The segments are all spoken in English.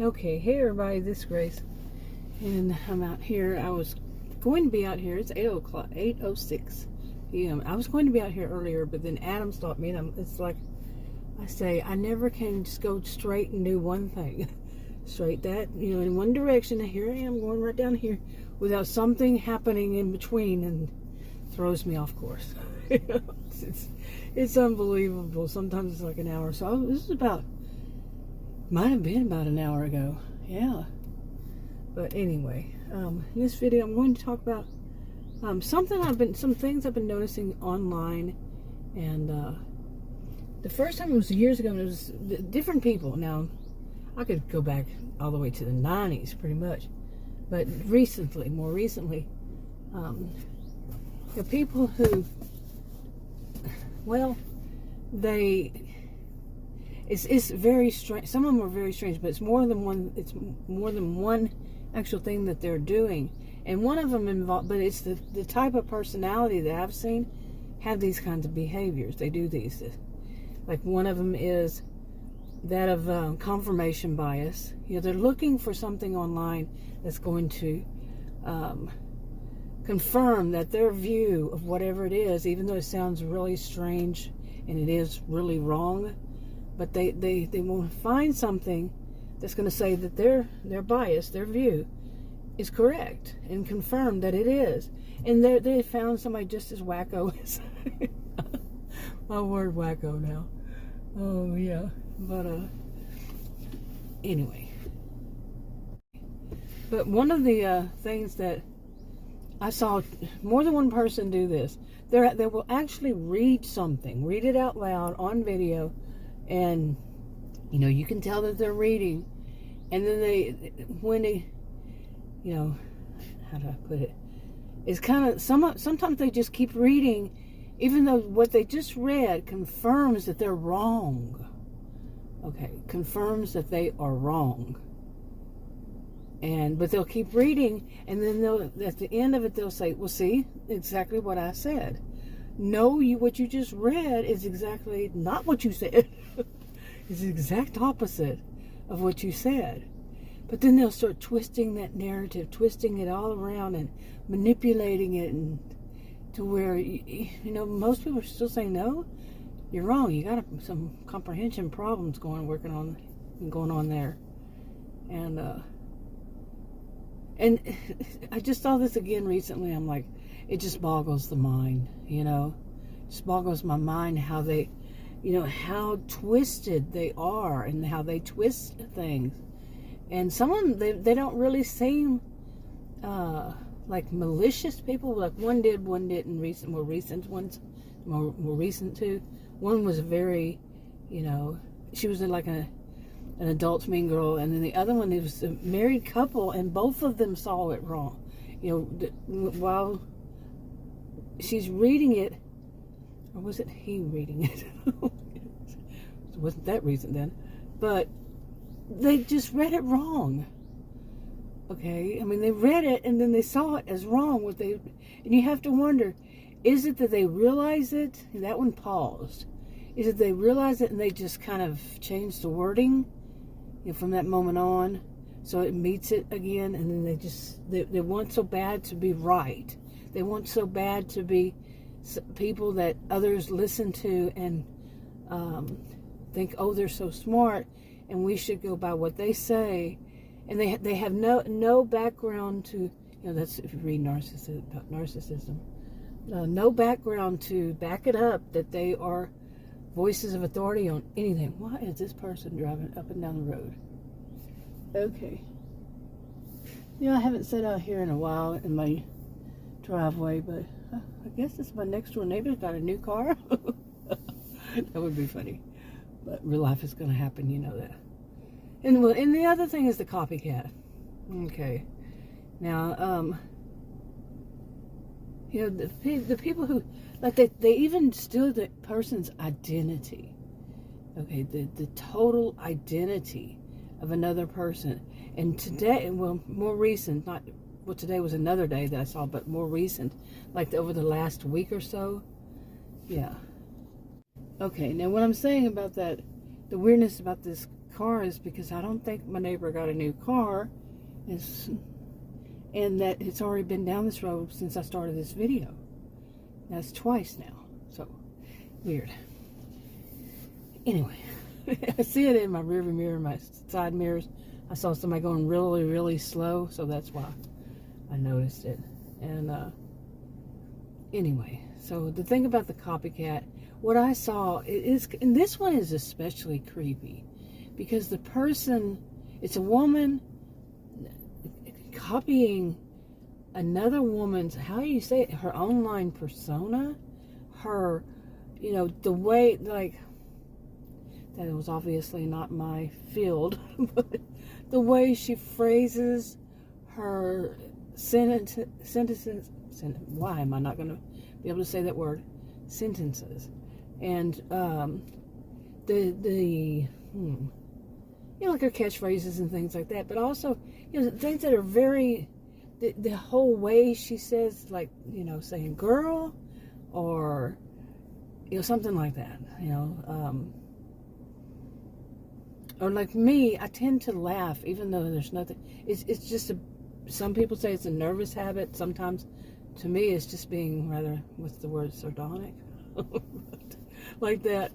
Okay, hey everybody, this is Grace, and I'm out here. I was going to be out here. It's 8:06 p.m. I was going to be out here earlier, but then Adam stopped me, and it's like I say, I never can just go straight and do one thing, straight that, in one direction, and here I am going right down here without something happening in between, and throws me off course. It's unbelievable. Sometimes it's like an hour. So this is might have been about an hour ago. Yeah. But anyway, in this video I'm going to talk about some things I've been noticing online. And the first time it was years ago, and it was different people. Now, I could go back all the way to the 90s pretty much. But more recently, the people who, well, it's very strange. Some of them are very strange, but it's more than one actual thing that they're doing. And one of them involved, but it's the type of personality that I've seen have these kinds of behaviors. They do these. Like one of them is that of confirmation bias. They're looking for something online that's going to confirm that their view of whatever it is, even though it sounds really strange and it is really wrong, but they want to find something that's going to say that their bias, their view, is correct and confirm that it is. And they found somebody just as wacko as my word wacko now. Oh yeah, but anyway. But one of the things that I saw more than one person do this, they will actually read it out loud on video. And, you can tell that they're reading. And then how do I put it? It's kind of, sometimes they just keep reading, even though what they just read confirms that they're wrong. Okay, confirms that they are wrong. But they'll keep reading, and then at the end of it, they'll say, well, see, exactly what I said. No, what you just read is exactly not what you said. It's the exact opposite of what you said. But then they'll start twisting that narrative, twisting it all around and manipulating it, and to where, most people are still saying, no, you're wrong. You got some comprehension problems going on there. And I just saw this again recently. I'm like, it just boggles the mind, just boggles my mind how they, how twisted they are and how they twist things. And some of them, they don't really seem like malicious people. Like one didn't. More recent too. One was very, she was like an adult mean girl, and then the other one, it was a married couple, and both of them saw it wrong. While she's reading it, or was it he reading it? It wasn't that recent then, but they just read it wrong. Okay, I mean, they read it and then they saw it as wrong. And you have to wonder, is it that they realize it? And that one paused. Is it they realize it and they just kind of changed the wording, from that moment on, so it meets it again, and then they want so bad to be right. They want so bad to be people that others listen to and think, oh, they're so smart, and we should go by what they say. And they have no background to, that's if you read narcissism, no background to back it up that they are voices of authority on anything. Why is this person driving up and down the road? Okay. I haven't sat out here in a while in my driveway, but I guess it's my next door neighbor's got a new car. That would be funny. But real life is going to happen, that. And the other thing is the copycat. Okay. Now, the people who, like, they even steal the person's identity. Okay, the total identity of another person. And today, more recent, today was another day that I saw, but more recent, like over the last week or so. Yeah. Okay, now what I'm saying about that, the weirdness about this car is because I don't think my neighbor got a new car, and that it's already been down this road since I started this video. That's twice now, so weird. Anyway, I see it in my rearview mirror, my side mirrors. I saw somebody going really, really slow, so that's why I noticed it. And anyway, so the thing about the copycat, what I saw is, and this one is especially creepy, because the person, it's a woman copying another woman's, how do you say it, her online persona, her, you know, the way, like, that was obviously not my field, but the way she phrases her sentences, why am I not going to be able to say that word, sentences, and you know, like her catchphrases and things like that, but also, you know, things that are very, the whole way she says, like, you know, saying girl, or, you know, something like that, you know, or like me, I tend to laugh, even though there's nothing, it's just some people say it's a nervous habit, sometimes, to me, it's just being rather, what's the word, sardonic, like that.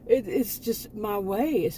It's just my way.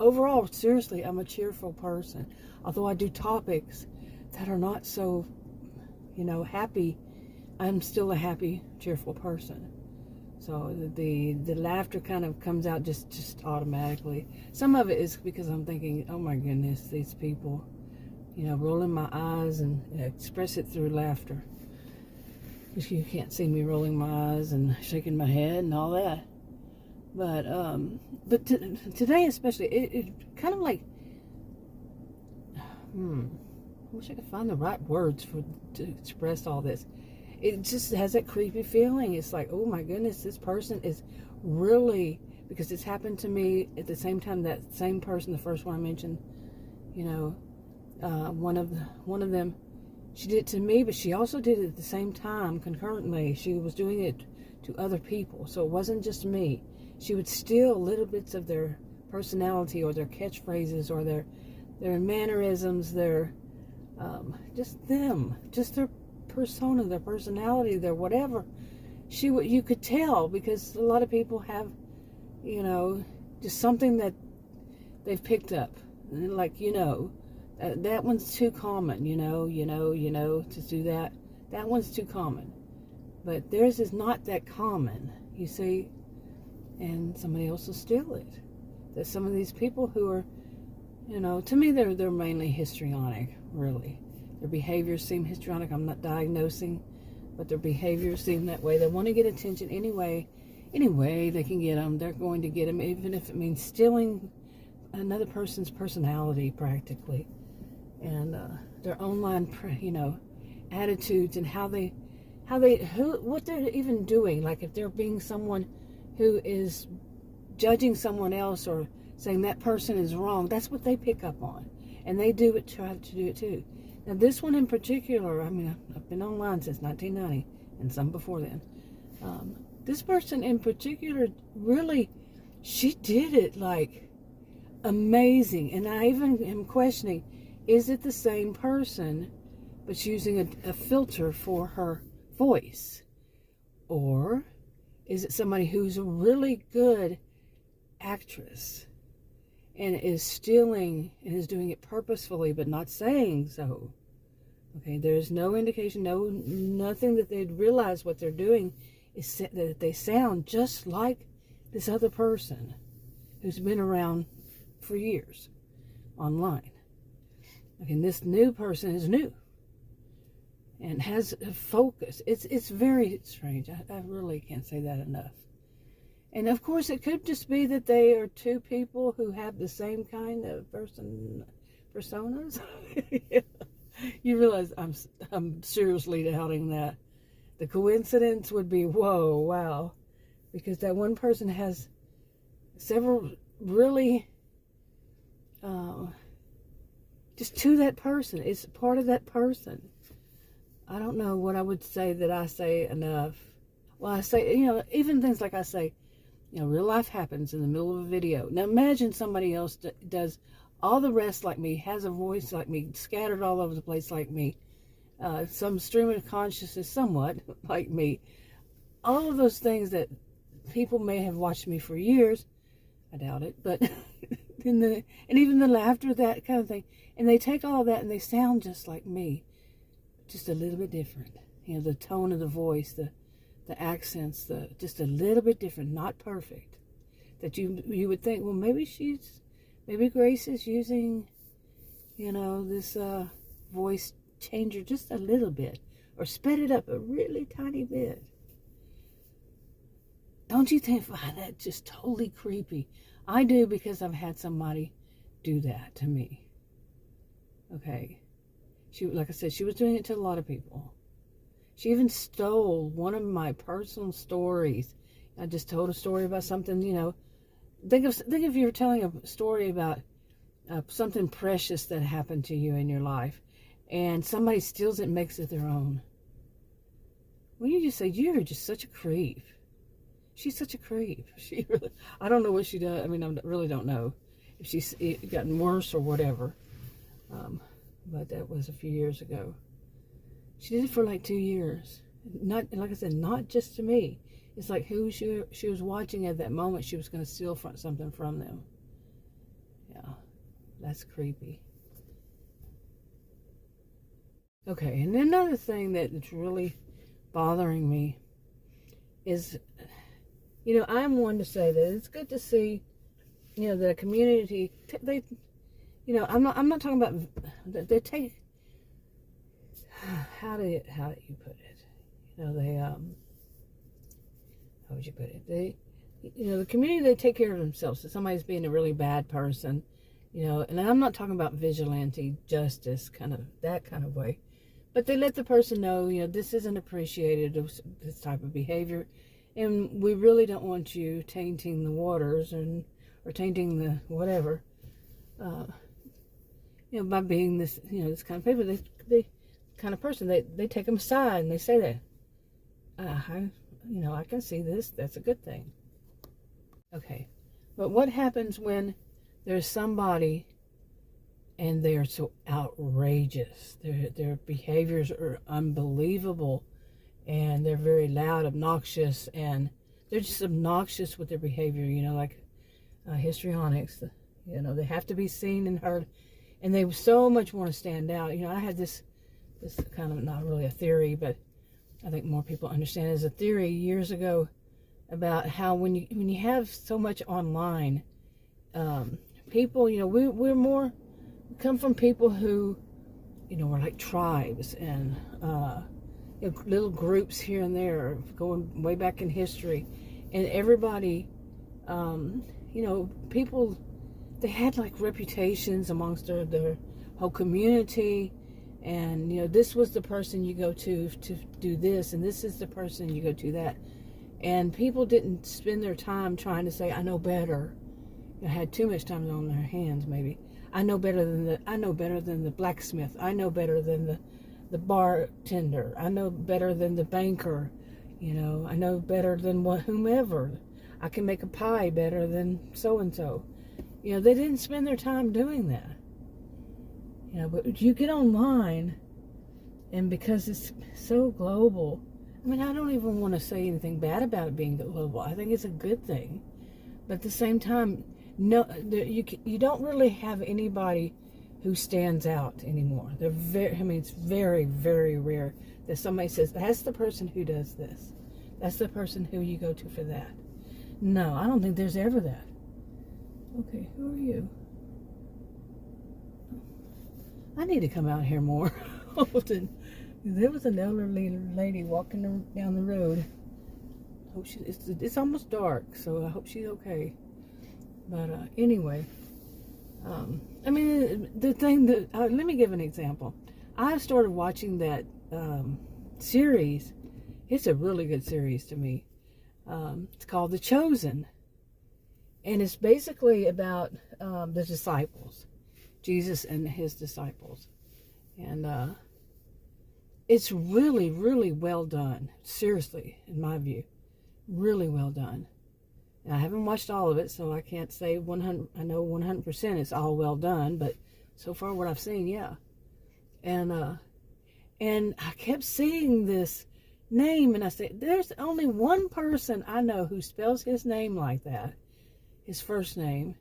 Overall, seriously, I'm a cheerful person. Although I do topics that are not so, you know, happy, I'm still a happy, cheerful person. So the laughter kind of comes out just automatically. Some of it is because I'm thinking, oh my goodness, these people, you know, rolling my eyes and express it through laughter. Because you can't see me rolling my eyes and shaking my head and all that. But today especially, it kind of like, I wish I could find the right words to express all this. It just has that creepy feeling. It's like, oh my goodness, this person is really, because it's happened to me at the same time, that same person, the first one I mentioned, you know, one of them, she did it to me, but she also did it at the same time, concurrently. She was doing it to other people, so it wasn't just me. She would steal little bits of their personality, or their catchphrases, or their mannerisms, their just their persona, their personality, their whatever. You could tell, because a lot of people have, you know, just something that they've picked up, like, you know, that one's too common, you know, to do that. That one's too common, but theirs is not that common, you see. And somebody else will steal it. There's some of these people who are, you know, to me they're mainly histrionic, really. Their behaviors seem histrionic. I'm not diagnosing, but their behaviors seem that way. They want to get attention any way they can get them. They're going to get them, even if it means stealing another person's personality, practically. And their online, you know, attitudes, and what they're even doing. Like if they're being someone who is judging someone else or saying that person is wrong, that's what they pick up on. And they try to do it too. Now this one in particular, I mean, I've been online since 1990, and some before then. This person in particular, really, she did it like amazing. And I even am questioning, is it the same person, but using a filter for her voice? Or is it somebody who's a really good actress and is stealing and is doing it purposefully but not saying so? Okay, there's no indication, nothing that they'd realize what they're doing is that they sound just like this other person who's been around for years online. Okay, and this new person is new and has a focus. It's very strange. I really can't say that enough. And of course, it could just be that they are two people who have the same kind of personas. Yeah. You realize I'm seriously doubting that. The coincidence would be, whoa, wow, because that one person has several really just to that person. It's part of that person. I don't know what I would say that I say enough. Well, I say, you know, even things like I say, You know, real life happens in the middle of a video. Now imagine somebody else does all the rest like me, has a voice like me, scattered all over the place like me, some stream of consciousness somewhat like me. All of those things that people may have watched me for years, I doubt it, but and even the laughter, that kind of thing. And they take all of that and they sound just like me, just a little bit different. You know, the tone of the voice, the accents, just a little bit different, not perfect. That you would think, well, maybe Grace is using, you know, this voice changer just a little bit, or sped it up a really tiny bit. Don't you find that just totally creepy? I do, because I've had somebody do that to me. Okay. Like I said, she was doing it to a lot of people. She even stole one of my personal stories. I just told a story about something, you know. Think if you're telling a story about something precious that happened to you in your life, and somebody steals it and makes it their own. Well, you just say, you're just such a creep. She's such a creep. She really, I don't know what she does. I mean, I really don't know if she's gotten worse or whatever. But that was a few years ago. She did it for like 2 years. Not, like I said, not just to me. It's like who she was watching at that moment, she was going to steal something from them. Yeah, that's creepy. Okay, and another thing that's really bothering me is, you know, I'm one to say that it's good to see, you know, that a community, they, you know, I'm not talking about, they take, how do you put it? You know, they, how would you put it? They, you know, the community, they take care of themselves. So somebody's being a really bad person, you know, and I'm not talking about vigilante justice, that kind of way. But they let the person know, you know, this isn't appreciated, this type of behavior. And we really don't want you tainting the waters or tainting the whatever, you know, by being this, you know, this kind of people. They kind of person, they take them aside and they say that, you know, I can see this, that's a good thing. Okay, but what happens when there's somebody and they're so outrageous, their behaviors are unbelievable, and they're very loud, obnoxious, and they're just obnoxious with their behavior, you know, like histrionics, you know, they have to be seen and heard, and they so much want to stand out. You know, I had this kind of, not really a theory, but I think more people understand it as a theory years ago, about how when you have so much online, people, you know, we come from people who, you know, we're like tribes and you know, little groups here and there, going way back in history, and everybody, you know, people, they had like reputations amongst their whole community, and you know, this was the person you go to do this, and this is the person you go to that, and people didn't spend their time trying to say, I know better. You know, had too much time on their hands, maybe. I know better than the blacksmith. I know better than the bartender. I know better than the banker. You know, I know better than whomever. I can make a pie better than so and so. You know, they didn't spend their time doing that. You know, but you get online, and because it's so global, I mean, I don't even want to say anything bad about it being global. I think it's a good thing. But at the same time, no, you don't really have anybody who stands out anymore. They're I mean, it's very, very rare that somebody says, that's the person who does this. That's the person who you go to for that. No, I don't think there's ever that. Okay, who are you? I need to come out here more often. There was an elderly lady walking down the road. Hope it's almost dark, so I hope she's okay. But anyway, I mean, the thing that, let me give an example. I started watching that series. It's a really good series to me. It's called The Chosen. And it's basically about the disciples, Jesus and his disciples. And it's really, really well done. Seriously, in my view, really well done. And I haven't watched all of it, so I can't say 100. I know 100% it's all well done, but so far what I've seen, yeah. And I kept seeing this name, and I said, there's only one person I know who spells his name like that, his first name,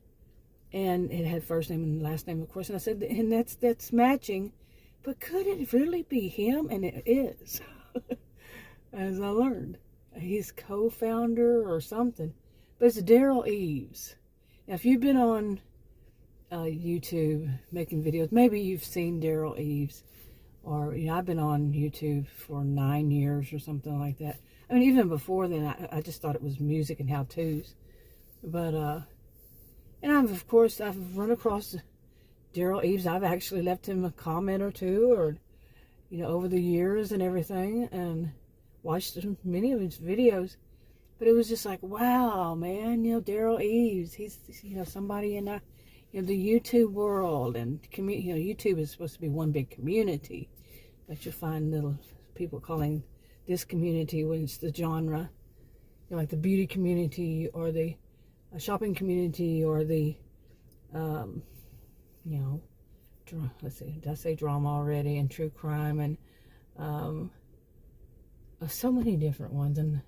and it had first name and last name, of course. And I said, and that's matching, but could it really be him? And it is, as I learned. He's co-founder or something, but it's Daryl Eves. Now, if you've been on YouTube making videos, maybe you've seen Daryl Eves. Or, I've been on YouTube for 9 years or something like that. I mean, even before then, I just thought it was music and how-tos. But, and of course, I've run across Daryl Eves. I've actually left him a comment or two, or, over the years and everything, and watched many of his videos. But it was just like, wow, man, Daryl Eves, he's, somebody in the YouTube world, and YouTube is supposed to be one big community, but you'll find little people calling this community, when it's the genre, like the beauty community, or the shopping community, or the, let's see, did I say drama already, and true crime, and so many different ones, and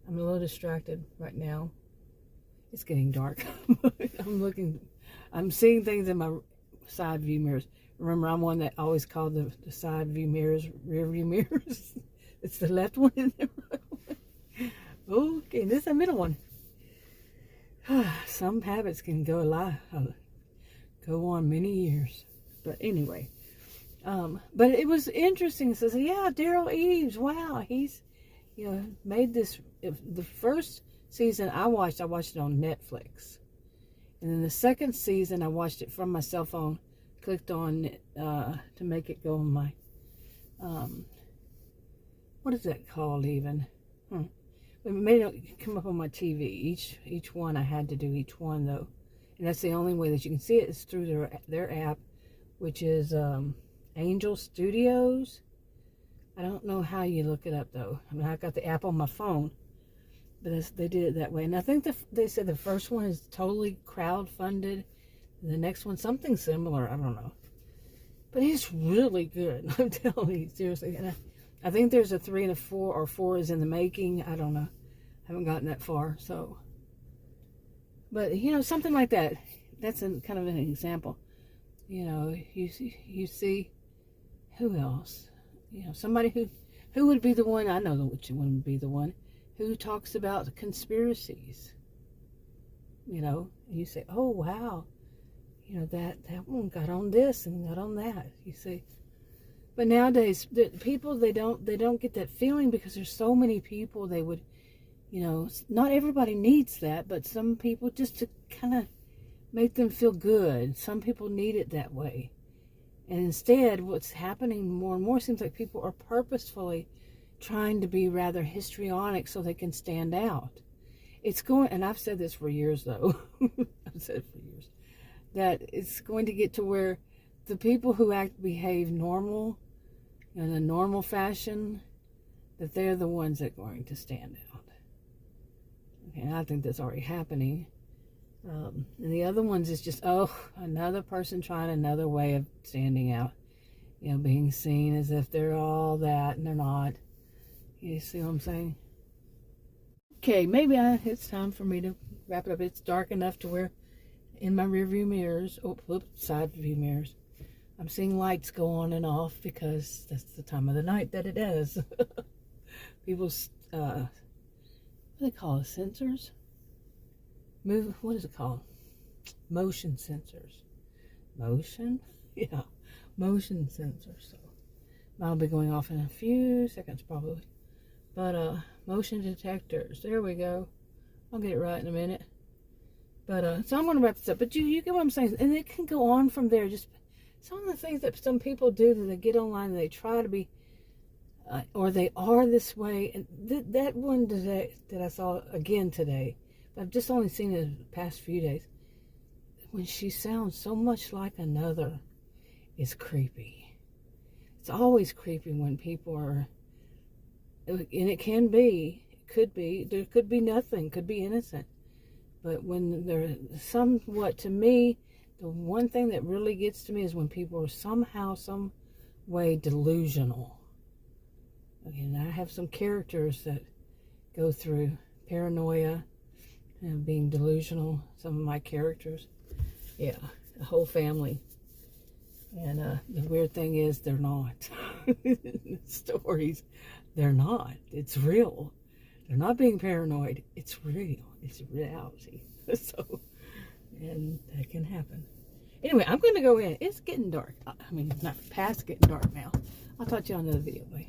I'm a little distracted right now. It's getting dark. I'm seeing things in my side view mirrors. Remember, I'm one that always called the side view mirrors rear view mirrors. It's the left one and the right one. Okay, this is the middle one. Some habits can go on many years. But anyway, but it was interesting. It says, yeah, Daryl Eves. Wow, he's made this. The first season I watched it on Netflix. And then the second season, I watched it from my cell phone, clicked on to make it go on my, what is that called even? It made it come up on my TV. Each one, I had to do each one, though. And that's the only way that you can see it is through their app, which is Angel Studios. I don't know how you look it up, though. I mean, I got the app on my phone. But they did it that way. And I think they said the first one is totally crowd-funded. The next one, something similar. I don't know. But it's really good. I'm telling you, seriously. And I think there's a 3 and a 4, or 4 is in the making. I don't know. I haven't gotten that far. So, but, something like that. That's kind of an example. You see, who else? Somebody who would be the one. I know which one would be the one. Who talks about conspiracies, and you say, oh, wow, that one got on this and got on that, you see. But nowadays, the people, they don't get that feeling, because there's so many people. They would, not everybody needs that, but some people, just to kind of make them feel good. Some people need it that way. And instead, what's happening more and more, seems like people are purposefully trying to be rather histrionic so they can stand out. It's going, and I've said this for years, though. I've said it for years, that it's going to get to where the people who behave normal, in a normal fashion, that they're the ones that are going to stand out. And I think that's already happening. And the other ones is just, another person trying another way of standing out. Being seen as if they're all that, and they're not. You see what I'm saying? Okay, maybe it's time for me to wrap it up. It's dark enough to where in my rear view mirrors, side view mirrors, I'm seeing lights go on and off, because that's the time of the night that it is. People's, what do they call it? Sensors? What is it called? Motion sensors. Motion? Yeah, motion sensors. So that'll be going off in a few seconds probably. But motion detectors, there we go. I'll get it right in a minute. But so I'm going to wrap this up. But you get what I'm saying, and it can go on from there. Just some of the things that some people do, that they get online and they try to be, or they are this way. And that one today that I saw again today, I've just only seen it the past few days. When she sounds so much like another, is creepy. It's always creepy when people are. And it can be, it could be, there could be nothing, could be innocent. But when they're somewhat, to me, the one thing that really gets to me is when people are somehow, some way delusional. Okay, and I have some characters that go through paranoia and being delusional. Some of my characters, yeah, a whole family. And the weird thing is, they're not. Stories, they're not. It's real. They're not being paranoid. It's real. It's reality. So, and that can happen. Anyway, I'm going to go in. It's getting dark. I mean, not past getting dark now. I'll talk to you on another video. Bye.